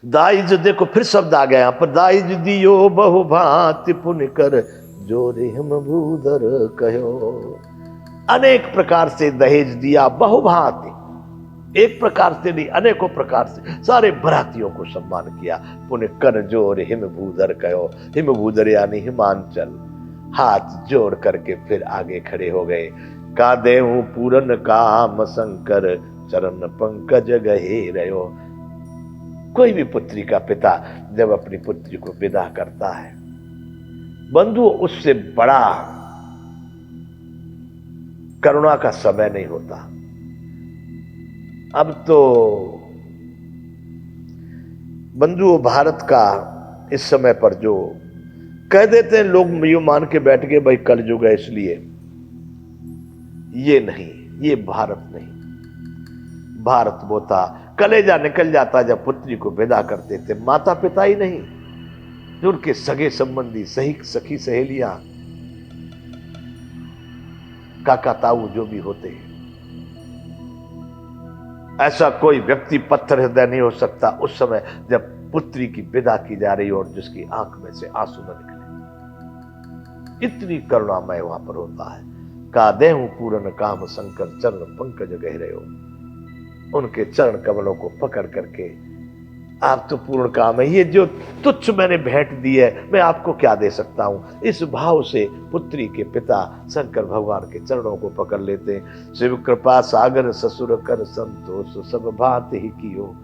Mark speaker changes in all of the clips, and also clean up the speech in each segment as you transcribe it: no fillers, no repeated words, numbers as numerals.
Speaker 1: दाइज देखो फिर शब्द आ गया यहाँ पर, दाइज दियो बहु भांति पुण्य कर जो रेहम भूधर कहो। अनेक प्रकार से दहेज दिया, बहुभांति, एक प्रकार से नहीं अनेकों प्रकार से सारे बरातियों को सम्मान किया। पुण्य कर जोर हिम भूधर कहो, हिम भूधर यानी हिमांचल। हाथ जोड़ करके फिर आगे खड़े हो गए। का देहूं पूरन काम शंकर चरण पंकज गहे रहो। कोई भी पुत्री का पिता जब अपनी पुत्री को विदा करता है, बंधु उससे बड़ा करुणा का समय नहीं होता। अब तो बंधु भारत का इस समय पर जो कह देते हैं लोग, ये मान के बैठ गए भाई कलयुग है इसलिए, ये नहीं, ये भारत नहीं। भारत वो था, कलेजा निकल जाता जब पुत्री को विदा करते थे। माता पिता ही नहीं, जो उनके सगे संबंधी, सही सखी सहेलियां, काका ताऊ जो भी होते हैं, ऐसा कोई व्यक्ति पत्थर हृदय नहीं हो सकता उस समय जब पुत्री की विदा की जा रही हो और जिसकी आंख में से आंसू न निकले। इतनी करुणामय वहां पर होता है। का देहूं पूरन काम शंकर चरण पंकज गहरे हो। उनके चरण कमलों को पकड़ करके, आप तो पूर्ण काम है, ये जो तुच्छ मैंने भेंट दी है मैं आपको क्या दे सकता हूं। इस भाव से पुत्री के पिता शंकर भगवान के चरणों को पकड़ लेते हैं। शिव कृपा सागर ससुर कर संतोष सब भांति ही कियो।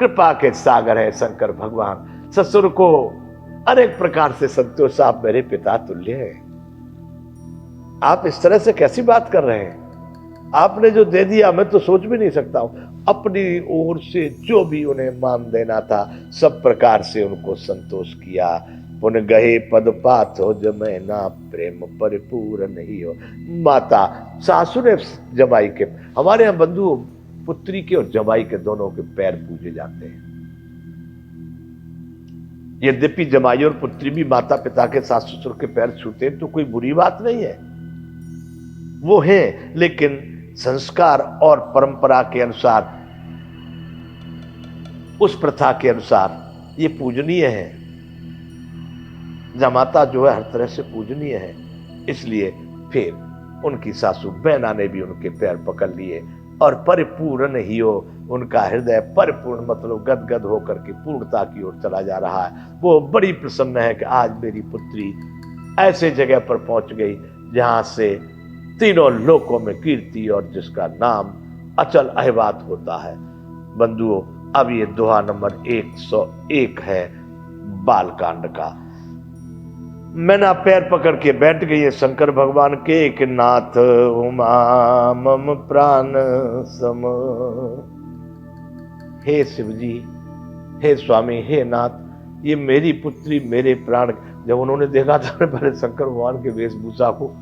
Speaker 1: कृपा के सागर है शंकर भगवान, ससुर को अनेक प्रकार से संतोष। आप मेरे पिता तुल्य हैं। आप इस तरह से कैसी बात कर रहे हैं? आपने जो दे दिया मैं तो सोच भी नहीं सकता हूं। अपनी ओर से जो भी उन्हें मान देना था सब प्रकार से उनको संतोष किया। पुन गहे पद पात हो जमै ना प्रेम परिपूर्ण नहीं हो। माता सासु ने जमाई के, हमारे यहाँ बंधु पुत्री के और जमाई के दोनों के पैर पूजे जाते हैं। यद्यपि जमाई और पुत्री भी माता पिता के सास ससुर के पैर छूते हैं तो कोई बुरी बात नहीं है, वो है, लेकिन संस्कार और परंपरा के अनुसार, उस प्रथा के अनुसार ये पूजनीय है। जमाता जो है हर तरह से पूजनीय है। इसलिए फिर उनकी सासू बहना ने भी उनके पैर पकड़ लिए और परिपूर्ण ही हो, उनका हृदय परिपूर्ण मतलब गदगद होकर के पूर्णता की ओर चला जा रहा है। वो बड़ी प्रसन्न है कि आज मेरी पुत्री ऐसे जगह पर पहुंच गई जहां से तीनों लोकों में कीर्ति और जिसका नाम अचल अहिबात होता है। बंधुओं, अब ये दोहा नंबर 101 है बालकांड का। मैना पैर पकड़ के बैठ गई है शंकर भगवान के कि नाथ उमा मम प्राण सम। हे शिव जी, हे स्वामी, हे नाथ, ये मेरी पुत्री मेरे प्राण। जब उन्होंने देखा था पहले शंकर भगवान के वेशभूषा को,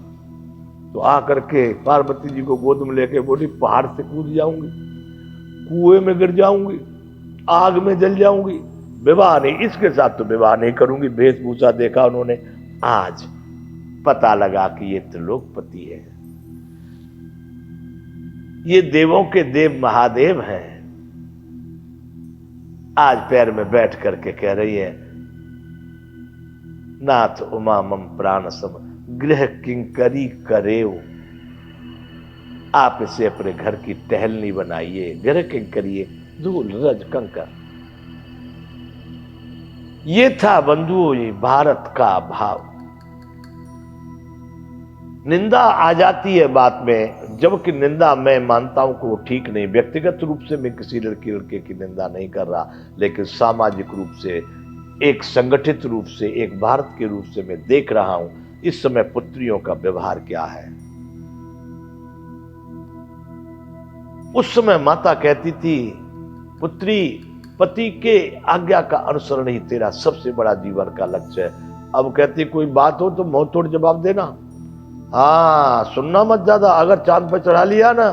Speaker 1: तो आकर के पार्वती जी को गोद में लेके बोली पहाड़ से कूद जाऊंगी, कुएं में गिर जाऊंगी, आग में जल जाऊंगी, विवाह नहीं, इसके साथ तो विवाह नहीं करूंगी। वेशभूषा देखा उन्होंने, आज पता लगा कि ये त्रिलोकपति है, ये देवों के देव महादेव हैं। आज पैर में बैठ करके कह रही है नाथ उमा मम प्राण सम गृह किंकरी करेव। आप इसे अपने घर की टहलनी बनाइए, गृह किंकरी, धूल रज कंकर। ये था बंधुओं ये भारत का भाव। निंदा आ जाती है बात में, जबकि निंदा मैं मानता हूं कि वो ठीक नहीं। व्यक्तिगत रूप से मैं किसी लड़के की निंदा नहीं कर रहा, लेकिन सामाजिक रूप से, एक संगठित रूप से, एक भारत के रूप से मैं देख रहा हूं इस समय पुत्रियों का व्यवहार क्या है। उस समय माता कहती थी पुत्री, पति के आज्ञा का अनुसरण ही तेरा सबसे बड़ा जीवन का लक्ष्य है। अब कहती कोई बात हो तो मुंह तोड़ जवाब देना, हाँ सुनना मत ज्यादा। अगर चांद पर चढ़ा लिया ना,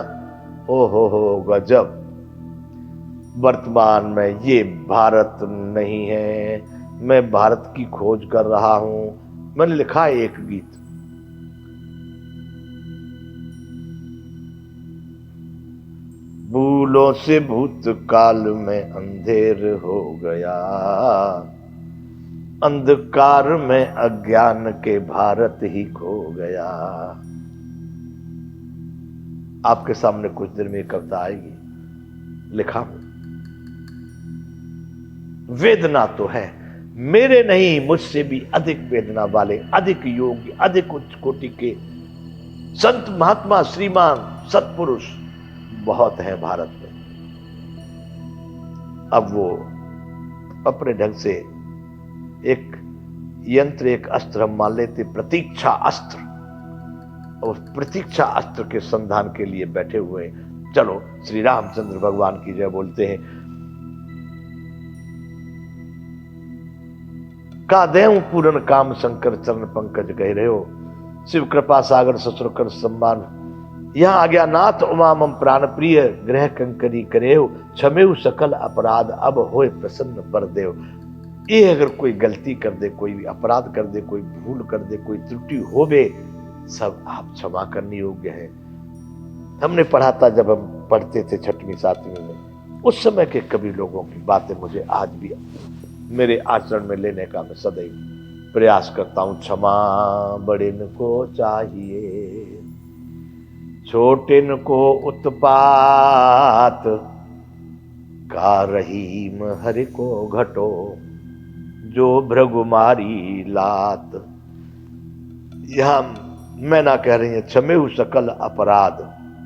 Speaker 1: ओ हो गजब। वर्तमान में ये भारत नहीं है, मैं भारत की खोज कर रहा हूं। मैंने लिखा है एक गीत, भूलों से भूतकाल में अंधेर हो गया, अंधकार में अज्ञान के भारत ही खो गया। आपके सामने कुछ देर में कविता आएगी, लिखा हूं। वेदना तो है, मेरे नहीं मुझसे भी अधिक वेदना वाले, अधिक योगी, अधिक उच्च कोटि के संत महात्मा श्रीमान सत्पुरुष बहुत हैं भारत में। अब वो अपने ढंग से एक यंत्र, एक अस्त्र हम मान लेते, प्रतीक्षा अस्त्र, और प्रतीक्षा अस्त्र के संधान के लिए बैठे हुए। चलो श्री रामचंद्र भगवान की जय बोलते हैं। का देव पूरन काम शंकर चरण पंकज कह रहे हो, शिव कृपा सागर ससुर कर सम्मान। यहां आ गया नाथ उमा मम प्राण प्रिय, ग्रह कंकरी करेव, क्षमेव सकल अपराध अब होए प्रसन्न बरदेव। ये अगर कोई गलती कर दे, कोई अपराध कर दे, कोई भूल कर दे, कोई त्रुटि होवे, सब आप क्षमा करने योग्य है। हमने पढ़ा था जब हम पढ़ते थे 6वीं 7वीं में, उस समय के कभी लोगों की बातें मुझे आज भी मेरे आचरण में लेने का मैं सदैव प्रयास करता हूं। क्षमा बड़िन को चाहिए, छोटिन को उत्पात, का रहीम हरि को घटो, जो भृगुमारी लात। यहां मैना कह रही है, क्षमेहु सकल अपराध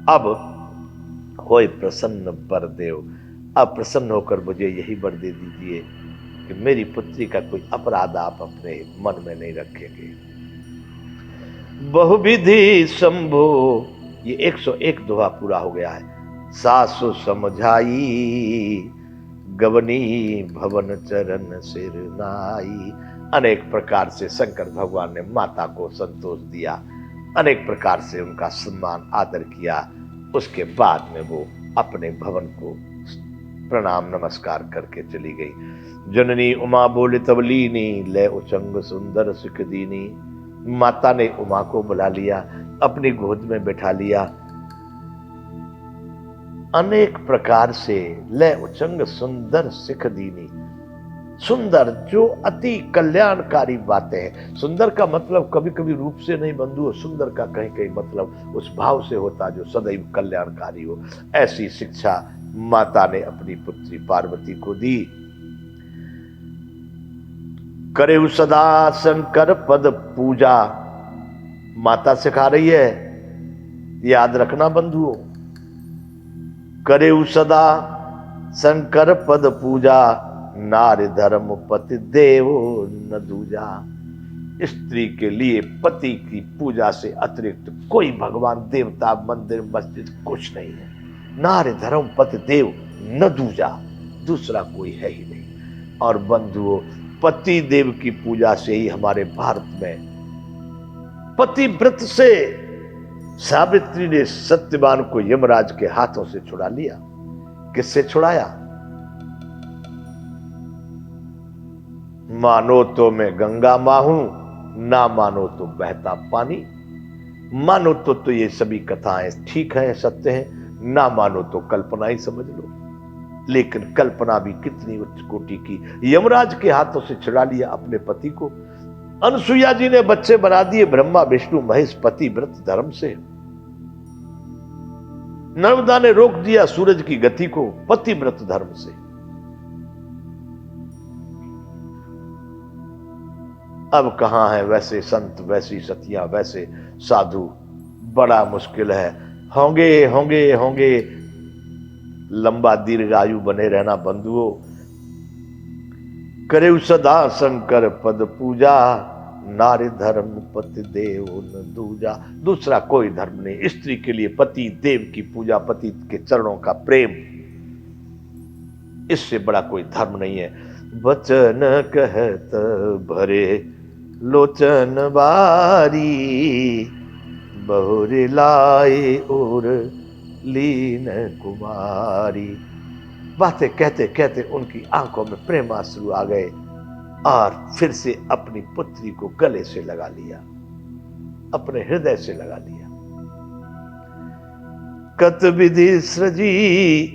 Speaker 1: अब होए प्रसन्न बरदेव। अब प्रसन्न होकर मुझे यही वर दे दीजिए कि मेरी पुत्री का कोई अपराध आप अपने मन में नहीं रखेंगे। बहुविधि शंभो, ये 101 दोहा पूरा हो गया है। सासु समझाई, गवनी भवन चरण सिर नाई। अनेक प्रकार से शंकर भगवान ने माता को संतोष दिया, अनेक प्रकार से उनका सम्मान आदर किया। उसके बाद में वो अपने भवन को प्रणाम नमस्कार करके चली गई। जननी उमा बोले तबलीनी, ले उचंग सुंदर सिख दीनी। माता ने उमा को बुला लिया, अपनी गोद में बैठा लिया। अनेक प्रकार से ले उचंग सुंदर सिख दीनी, सुंदर जो अति कल्याणकारी बातें हैं। सुंदर का मतलब कभी कभी रूप से नहीं बंधु, सुंदर का कहीं कहीं मतलब उस भाव से होता जो सदैव कल्याणकारी हो। ऐसी शिक्षा माता ने अपनी पुत्री पार्वती को दी। करे सदा शंकर पद पूजा, माता सिखा रही है, याद रखना बंधुओं। करे सदा शंकर पद पूजा, नारी धर्म पति देव न दूजा। स्त्री के लिए पति की पूजा से अतिरिक्त कोई भगवान देवता मंदिर मस्जिद कुछ नहीं है। नारी धर्म पति देव न दूजा, दूसरा कोई है ही नहीं। और बंधुओं, पति देव की पूजा से ही हमारे भारत में पति व्रत से सावित्री ने सत्यवान को यमराज के हाथों से छुड़ा लिया। किससे छुड़ाया? मानो तो मैं गंगा मां हूं, ना मानो तो बहता पानी। मानो तो ये सभी कथाएं ठीक है, सत्य है, ना मानो तो कल्पना ही समझ लो। लेकिन कल्पना भी कितनी उच्च कोटि की। यमराज के हाथों से छुड़ा लिया अपने पति को। अनसुईया जी ने बच्चे बना दिए ब्रह्मा विष्णु महेश पति व्रत धर्म से। नर्मदा ने रोक दिया सूरज की गति को पति व्रत धर्म से। अब कहां है वैसे संत, वैसी सतियां, वैसे साधु? बड़ा मुश्किल है। होंगे होंगे होंगे, लंबा दीर्घायु बने रहना बंधुओं। करे सदा शंकर पद पूजा, नारी धर्म पति देव न दूजा। दूसरा कोई धर्म नहीं। स्त्री के लिए पति देव की पूजा, पति के चरणों का प्रेम, इससे बड़ा कोई धर्म नहीं है। वचन कहत भरे लोचन बारी, बहुरी लाए और लीन कुमारी। बातें कहते कहते उनकी आंखों में प्रेमाश्रु आ गए और फिर से अपनी पुत्री को गले से लगा लिया, अपने हृदय से लगा लिया। कत विधि सृजी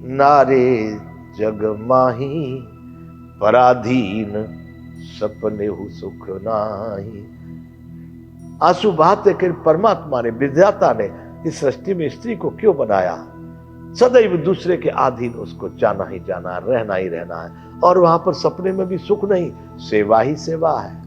Speaker 1: नारे जग माही, पराधीन सपने हु सुख नाही। आंसू बहाते कि परमात्मा ने, विधाता ने इस सृष्टि में स्त्री को क्यों बनाया? सदैव दूसरे के अधीन उसको जाना ही जाना, रहना ही रहना है। और वहां पर सपने में भी सुख नहीं, सेवा ही सेवा है।